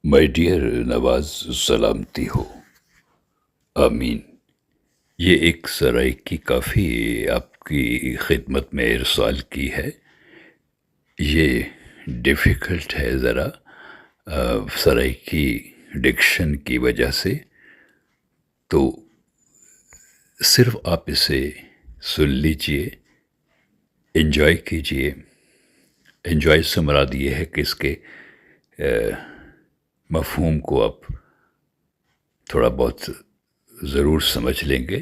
My dear نواز، سلامتی ہو. آمین. یہ ایک سرائیکی کافی آپ کی خدمت میں ارسال کی ہے. یہ ڈیفیکلٹ ہے ذرا سرائیکی ڈکشن کی وجہ سے، تو صرف آپ اسے سن لیجئے، انجوائے کیجئے. انجوائے سے مراد یہ ہے کہ اس کے مفہوم کو آپ تھوڑا بہت ضرور سمجھ لیں گے.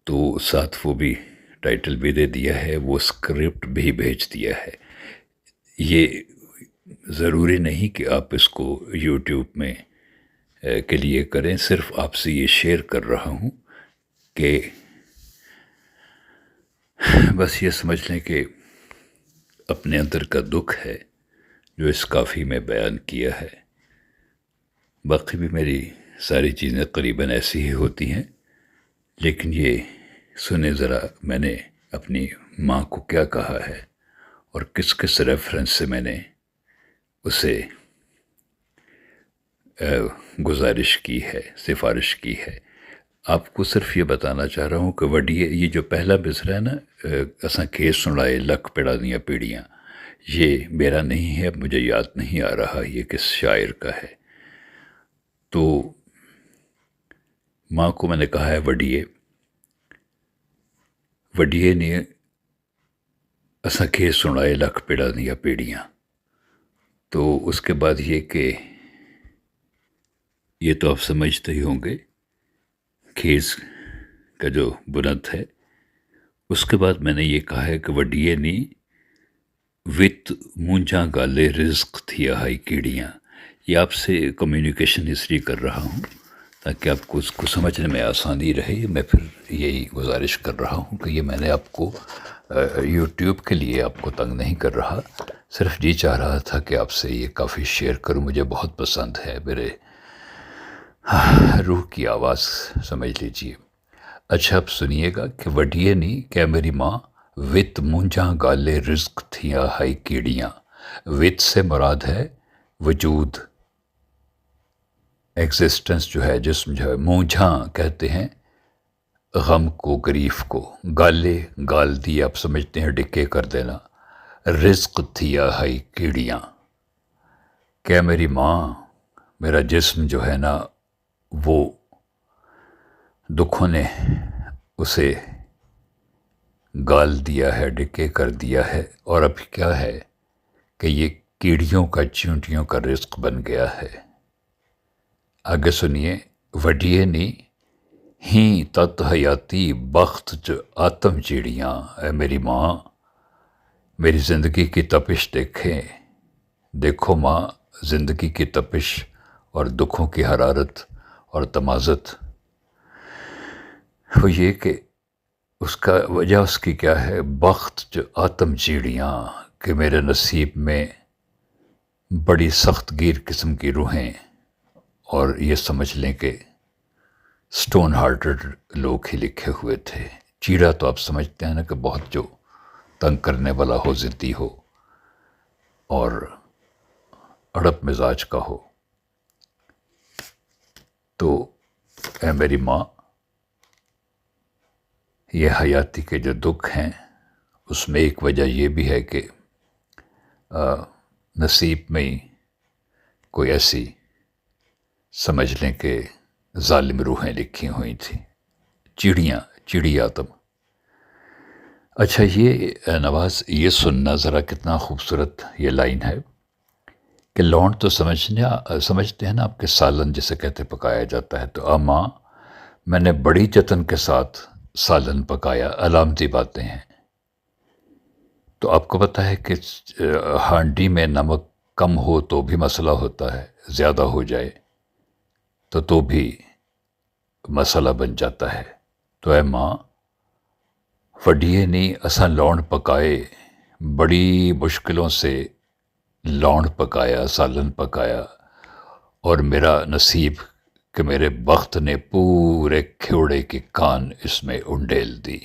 تو ساتھ وہ بھی ٹائٹل بھی دے دیا ہے، وہ اسکرپٹ بھی بھیج دیا ہے. یہ ضروری نہیں کہ آپ اس کو یوٹیوب میں کے لیے کریں، صرف آپ سے یہ شیئر کر رہا ہوں کہ بس یہ سمجھ لیں کہ اپنے اندر کا دکھ ہے جو اس کافی میں بیان کیا ہے. باقی بھی میری ساری چیزیں قریباً ایسی ہی ہوتی ہیں، لیکن یہ سنیں ذرا میں نے اپنی ماں کو کیا کہا ہے اور کس کس ریفرنس سے میں نے اسے گزارش کی ہے، سفارش کی ہے. آپ کو صرف یہ بتانا چاہ رہا ہوں کہ وڈیے یہ جو پہلا مصرع ہے نا، اساں کھیس سنائے لکھ پڑا دیاں پیڑیاں، یہ میرا نہیں ہے، مجھے یاد نہیں آ رہا یہ کس شاعر کا ہے. تو ماں کو میں نے کہا ہے وڈیے وڈیے نے اساں کھیس سنائے لکھ پڑا دیاں پیڑیاں. تو اس کے بعد یہ کہ یہ تو آپ سمجھتے ہی ہوں گے کھیس کا جو بنت ہے. اس کے بعد میں نے یہ کہا ہے کہ وڈیے نی وت مونجھاں گالے رزق تھی ہائی کیڑیاں. یہ آپ سے کمیونیکیشن اس لیے کر رہا ہوں تاکہ آپ کو اس کو سمجھنے میں آسانی رہے. میں پھر یہی گزارش کر رہا ہوں کہ یہ میں نے آپ کو یوٹیوب کے لیے آپ کو تنگ نہیں کر رہا، صرف جی چاہ رہا تھا کہ آپ سے یہ کافی شیئر کروں. مجھے بہت پسند ہے، میرے روح کی آواز سمجھ لیجئے. اچھا اب سنیے گا کہ وڈیے نی کہ میری ماں وت مونجھاں گالے رزق تھیاں ہائی کیڑیاں. وت سے مراد ہے وجود، ایگزسٹنس جو ہے، جسم جو ہے. مونجھاں کہتے ہیں غم کو، گریف کو. گالے گال دی آپ سمجھتے ہیں ڈکے کر دینا. رزق تھیا ہائی کیڑیاں، کہ میری ماں میرا جسم جو ہے نا وہ دکھوں نے اسے گال دیا ہے، ڈکے کر دیا ہے، اور اب کیا ہے کہ یہ کیڑیوں کا، چیونٹیوں کا رزق بن گیا ہے. آگے سنیے. وڈیے نی ہی تت حیاتی بخت جو آتم چیڑیاں. اے میری ماں میری زندگی کی تپش دیکھیں، دیکھو ماں زندگی کی تپش اور دکھوں کی حرارت اور تمازت. وہ یہ کہ اس کا وجہ اس کی کیا ہے؟ بخت جو آتم چیڑیاں، کہ میرے نصیب میں بڑی سخت گیر قسم کی روحیں، اور یہ سمجھ لیں کہ سٹون ہارٹڈ لوگ ہی لکھے ہوئے تھے. چیڑا تو آپ سمجھتے ہیں نا کہ بہت جو تنگ کرنے والا ہو، ضدی ہو اور اڑپ مزاج کا ہو. تو اے میری ماں یہ حیاتی کے جو دکھ ہیں اس میں ایک وجہ یہ بھی ہے کہ نصیب میں ہی کوئی ایسی سمجھ لیں کہ ظالم روحیں لکھی ہوئی تھیں. چڑیاں، چڑی آتم. اچھا یہ نواز یہ سننا ذرا کتنا خوبصورت یہ لائن ہے کہ لونڈ تو سمجھتے ہیں نا آپ کے سالن جسے کہتے پکایا جاتا ہے. تو ماں میں نے بڑی جتن کے ساتھ سالن پکایا. علامتی باتیں ہیں. تو آپ کو پتہ ہے کہ ہانڈی میں نمک کم ہو تو بھی مسئلہ ہوتا ہے، زیادہ ہو جائے تو بھی مسئلہ بن جاتا ہے. تو اے ماں وڈیے نی اساں لونڈ پکائے، بڑی مشکلوں سے لونڈ پکایا، سالن پکایا، اور میرا نصیب کہ میرے بخت نے پورے کھیوڑے کی کان اس میں انڈیل دی.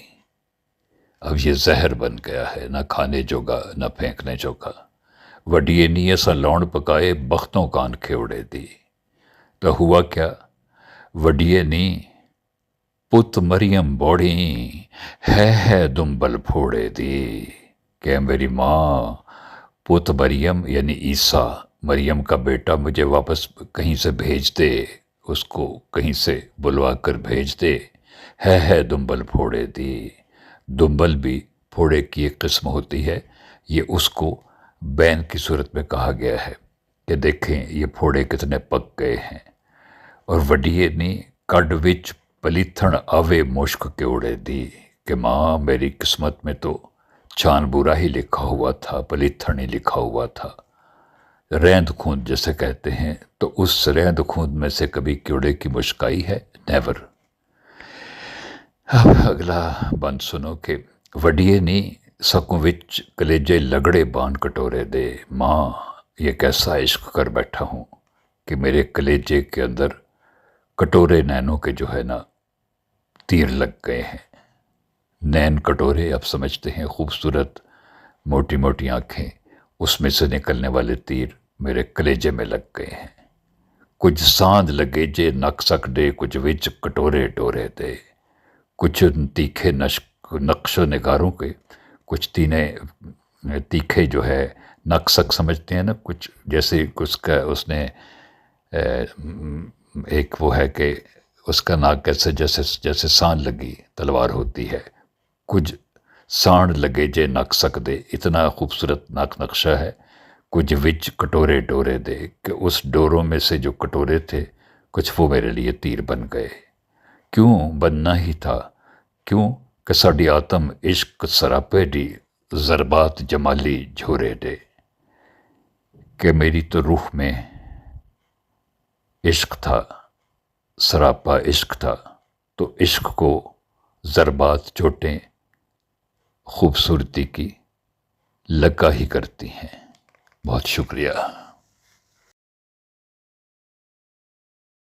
اب یہ زہر بن گیا ہے، نہ کھانے جوگا نہ پھینکنے جوگا. وڈیے نی ایسا لون پکائے بختوں کان کھیوڑے دی۔ تو ہوا کیا؟ وڈیے نی پت مریم بوڑی ہے دنبل پھوڑے دی، کہ میری ماں پت مریم یعنی عیسیٰ، مریم کا بیٹا مجھے واپس کہیں سے بھیج دے، اس کو کہیں سے بلوا کر بھیج دے، ہے دنبل پھوڑے دی۔ دنبل بھی پھوڑے کی ایک قسم ہوتی ہے، یہ اس کو بین کی صورت میں کہا گیا ہے کہ دیکھیں یہ پھوڑے کتنے پک گئے ہیں۔ اور وڈیے نی کڈ وچ پلیتھن آوے مشک کے اڑے دی، کہ ماں میری قسمت میں تو چان برا ہی لکھا ہوا تھا، پلیتھن ہی لکھا ہوا تھا، ریند کھوند جسے کہتے ہیں، تو اس ریند کھوند میں سے کبھی کیوڑے کی مشک آئی ہے؟ نیور۔ اب اگلا بند سنو کہ وڈیے نی سکوں وچ کلیجے لگڑے بان کٹورے دے، ماں یہ کیسا عشق کر بیٹھا ہوں کہ میرے کلیجے کے اندر کٹورے نینوں کے جو ہے نا تیر لگ گئے ہیں۔ نین کٹورے آپ سمجھتے ہیں، خوبصورت موٹی موٹی آنکھیں، اس میں سے نکلنے والے تیر میرے کلیجے میں لگ گئے ہیں۔ کچھ ساندھ لگے جے نک سک دے، کچھ وچ کٹورے ڈورے دے، کچھ تیکھے نقش و نگاروں کے، کچھ تیکھے جو ہے نک سک سمجھتے ہیں نا، کچھ جیسے اس نے ایک وہ ہے کہ اس کا ناک کیسے جیسے سان لگی تلوار ہوتی ہے، کچھ سانڈ لگے جے نک سک دے، اتنا خوبصورت ناک نقشہ ہے۔ کچھ وچ کٹورے ڈورے دے، کہ اس ڈوروں میں سے جو کٹورے تھے کچھ وہ میرے لیے تیر بن گئے۔ کیوں بننا ہی تھا؟ کیوں کہ ساڈی آتم عشق سراپے دی ضربات جمالی جھورے دے، کہ میری تو روح میں عشق تھا، سراپا عشق تھا، تو عشق کو ضربات چوٹیں خوبصورتی کی لگا ہی کرتی ہیں۔ بہت شکریہ۔